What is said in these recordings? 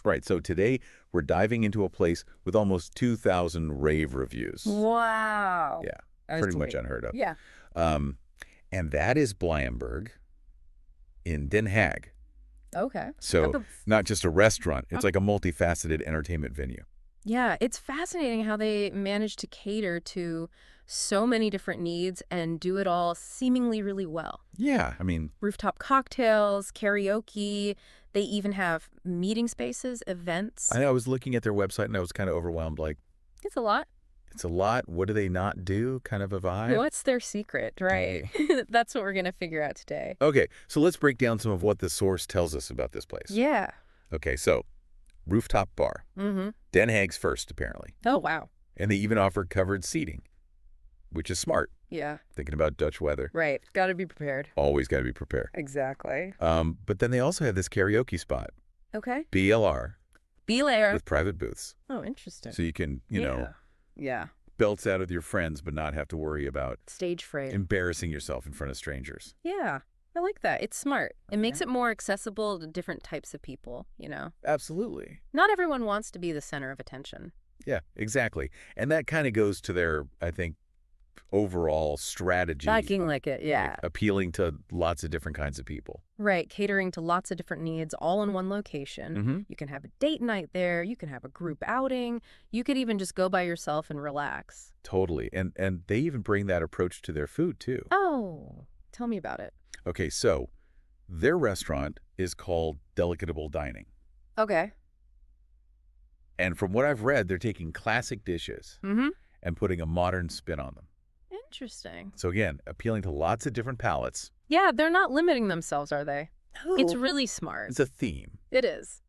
right. So today we're diving into a place with almost 2,000 rave reviews. Wow. Yeah, pretty much unheard of. Yeah. And that is Bleyenberg in Denhaag. Okay. So not just a restaurant. It's like a multifaceted entertainment venue. Yeah, it's fascinating how they manage to cater to so many different needs and do it all seemingly really well. Yeah, I mean... Rooftop cocktails, karaoke, they even have meeting spaces, events. I know, I was looking at their website and I was kind of overwhelmed, like... It's a lot. It's a lot. What do they not do? Kind of a vibe. What's their secret, right? That's what we're going to figure out today. Okay, so let's break down some of what the source tells us about this place. Yeah. Okay, so rooftop bar. Denhaag's first, apparently. Oh, wow. And they even offer covered seating, which is smart. Yeah. Thinking about Dutch weather. Right. Got to be prepared. Always got to be prepared. Exactly. But then they also have this karaoke spot. Okay. BLR. B-layer. With private booths. Oh, interesting. So you can, you know... Yeah. Belts out with your friends, but not have to worry about stage fright, embarrassing yourself in front of strangers. Yeah, I like that. It's smart. It makes it more accessible to different types of people, you know? Absolutely. Not everyone wants to be the center of attention. Yeah, exactly. And that kind of goes to their, I think, overall strategy. Liking like it, yeah. Like appealing to lots of different kinds of people. Right, catering to lots of different needs all in one location. You can have a date night there. You can have a group outing. You could even just go by yourself and relax. Totally. And they even bring that approach to their food, too. Oh, tell me about it. Okay, so their restaurant is called Delicatable Dining. Okay. And from what I've read, they're taking classic dishes and putting a modern spin on them. Interesting. So again, appealing to lots of different palates. Yeah, they're not limiting themselves, are they? No. It's really smart. It's a theme. It is.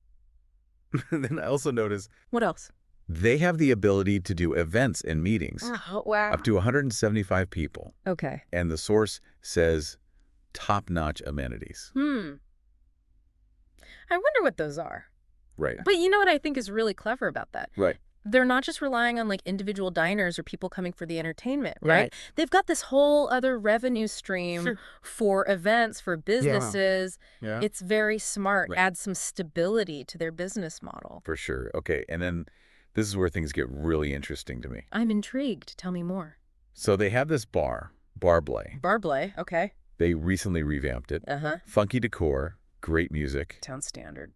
Then I also notice... What else? They have the ability to do events and meetings. Oh, wow. Up to 175 people. Okay. And the source says top-notch amenities. I wonder what those are. Right. But you know what I think is really clever about that? Right. They're not just relying on like individual diners or people coming for the entertainment, right? They've got this whole other revenue stream for events, for businesses. Yeah. It's very smart. Right. Adds some stability to their business model. For sure. Okay. And then this is where things get really interesting to me. I'm intrigued. Tell me more. So they have this bar, Blay. Blay, okay. They recently revamped it. Funky decor, great music. Town standard.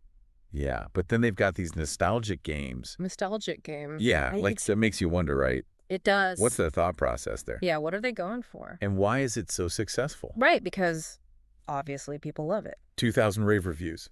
Yeah, but then they've got these nostalgic games. Nostalgic games. Yeah, like that makes you wonder, right? It does. What's the thought process there? Yeah, what are they going for? And why is it so successful? Right, because obviously people love it. 2,000 rave reviews.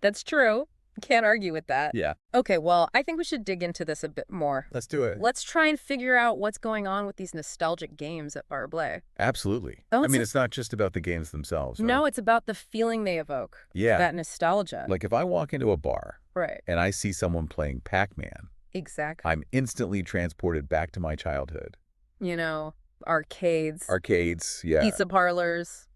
That's true. Can't argue with that. Yeah. Okay, well, I think we should dig into this a bit more. Let's do it. Let's try and figure out what's going on with these nostalgic games at Bar Blay. Absolutely. Oh, I mean, it's not just about the games themselves. Right? No, it's about the feeling they evoke. Yeah. That nostalgia. Like if I walk into a bar right. and I see someone playing Pac-Man, exactly. I'm instantly transported back to my childhood. You know, arcades. Yeah. Pizza parlors.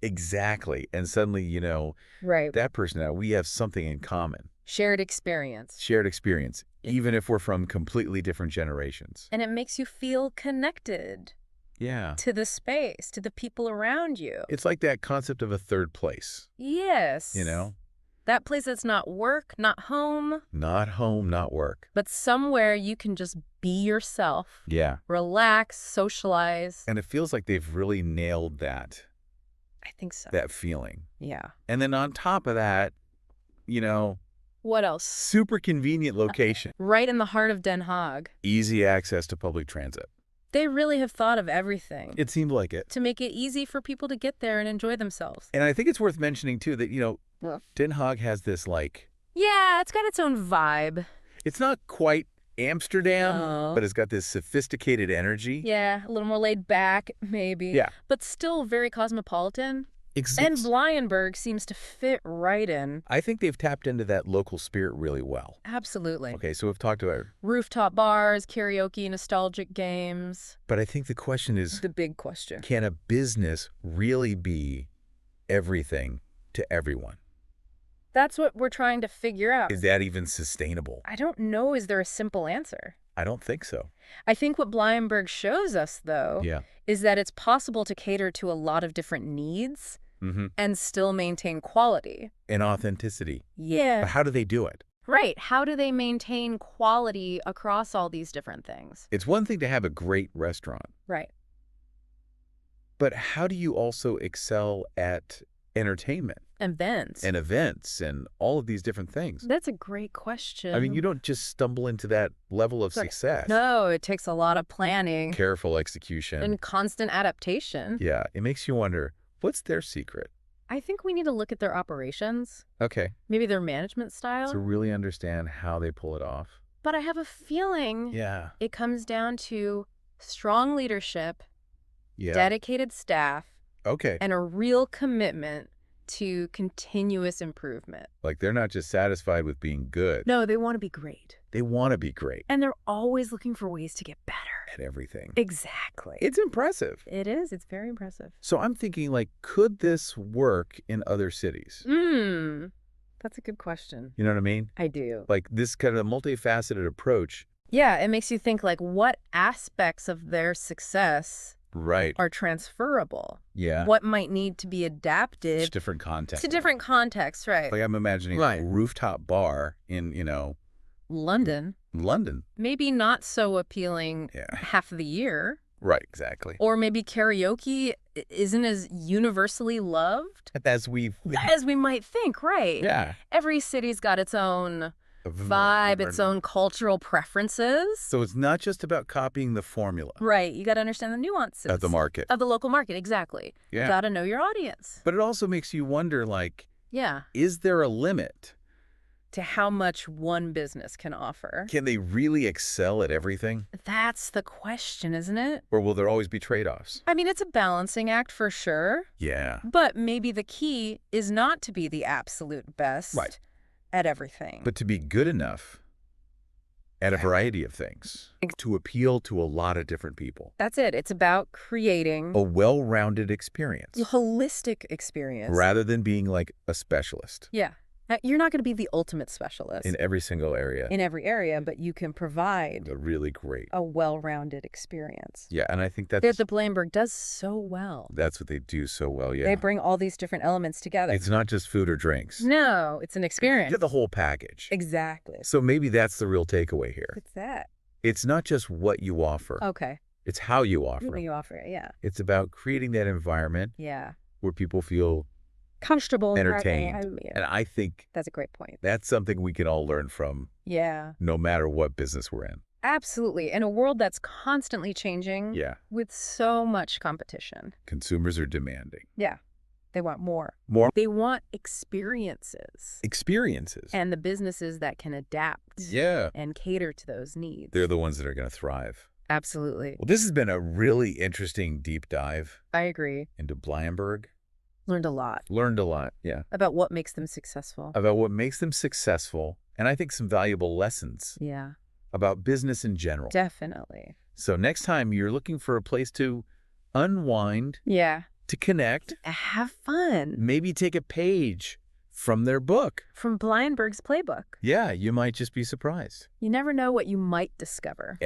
Exactly. And suddenly, you know, right. that person, now we have something in common. Shared experience. Shared experience, even if we're from completely different generations. And it makes you feel connected. Yeah. To the space, to the people around you. It's like that concept of a third place. Yes. You know? That place that's not work, not home. Not home, not work. But somewhere you can just be yourself. Yeah. Relax, socialize. And it feels like they've really nailed that. I think so. That feeling. Yeah. And then on top of that, you know... What else? Super convenient location. Right in the heart of Denhaag. Easy access to public transit. They really have thought of everything. It seemed like it. To make it easy for people to get there and enjoy themselves. And I think it's worth mentioning, too, that, you know, Denhaag has this, like... Yeah, it's got its own vibe. It's not quite Amsterdam, but it's got this sophisticated energy. Yeah, a little more laid back, maybe. Yeah. But still very cosmopolitan. And Bleyenberg seems to fit right in. I think they've tapped into that local spirit really well. Absolutely. Okay, so we've talked about... Rooftop bars, karaoke, nostalgic games. But I think the question is... The big question. Can a business really be everything to everyone? That's what we're trying to figure out. Is that even sustainable? I don't know. Is there a simple answer? I don't think so. I think what Bleyenberg shows us, though, is that it's possible to cater to a lot of different needs and still maintain quality. And authenticity. Yeah. But how do they do it? Right. How do they maintain quality across all these different things? It's one thing to have a great restaurant. Right. But how do you also excel at entertainment? Events. And events and all of these different things. That's a great question. I mean, you don't just stumble into that level of success. No, it takes a lot of planning. Careful execution. And constant adaptation. Yeah, it makes you wonder, what's their secret? I think we need to look at their operations. Okay. Maybe their management style. To really understand how they pull it off. But I have a feeling it comes down to strong leadership, dedicated staff, and a real commitment to continuous improvement. Like they're not just satisfied with being good. No, they want to be great. They want to be great. And they're always looking for ways to get better. At everything. Exactly. It's impressive. It is. It's very impressive. So I'm thinking, like, could this work in other cities? That's a good question. You know what I mean? I do. Like this kind of multifaceted approach. Yeah, it makes you think, like, what aspects of their success are transferable. Yeah. What might need to be adapted. It's different context. To different contexts, right. Like I'm imagining a rooftop bar in, London. Maybe not so appealing half of the year. Right, exactly. Or maybe karaoke isn't as universally loved. As we might think, right. Yeah. Every city's got its own vibe, its own cultural preferences. So it's not just about copying the formula. Right. You got to understand the nuances. Of the market. Of the local market, exactly. Yeah. You got to know your audience. But it also makes you wonder, like, is there a limit to how much one business can offer? Can they really excel at everything? That's the question, isn't it? Or will there always be trade-offs? I mean, it's a balancing act for sure. Yeah. But maybe the key is not to be the absolute best at everything. But to be good enough at a variety of things. To appeal to a lot of different people. That's it. It's about creating a well-rounded experience. A holistic experience. Rather than being like a specialist. Yeah. You're not going to be the ultimate specialist. In every single area. In every area, but you can provide a really great, a well-rounded experience. Yeah, and I think that's the Bleyenberg does so well. That's what they do so well, yeah. They bring all these different elements together. It's not just food or drinks. No, it's an experience. The whole package. Exactly. So maybe that's the real takeaway here. What's that? It's not just what you offer. Okay. It's how you offer. How you offer it, yeah. It's about creating that environment. Yeah. Where people feel comfortable, entertained. And I think that's a great point. That's something we can all learn from. Yeah. No matter what business we're in. Absolutely. In a world that's constantly changing. Yeah. With so much competition. Consumers are demanding. Yeah. They want more. More? They want experiences. Experiences. And the businesses that can adapt. Yeah. And cater to those needs. They're the ones that are going to thrive. Absolutely. Well, this has been a really interesting deep dive. I agree. Into Bleyenberg. Learned a lot. Yeah. About what makes them successful. About what makes them successful. And I think some valuable lessons. Yeah. About business in general. Definitely. So next time you're looking for a place to unwind. Yeah. To connect. Have fun. Maybe take a page from their book. From Bleyenberg's playbook. Yeah, you might just be surprised. You never know what you might discover.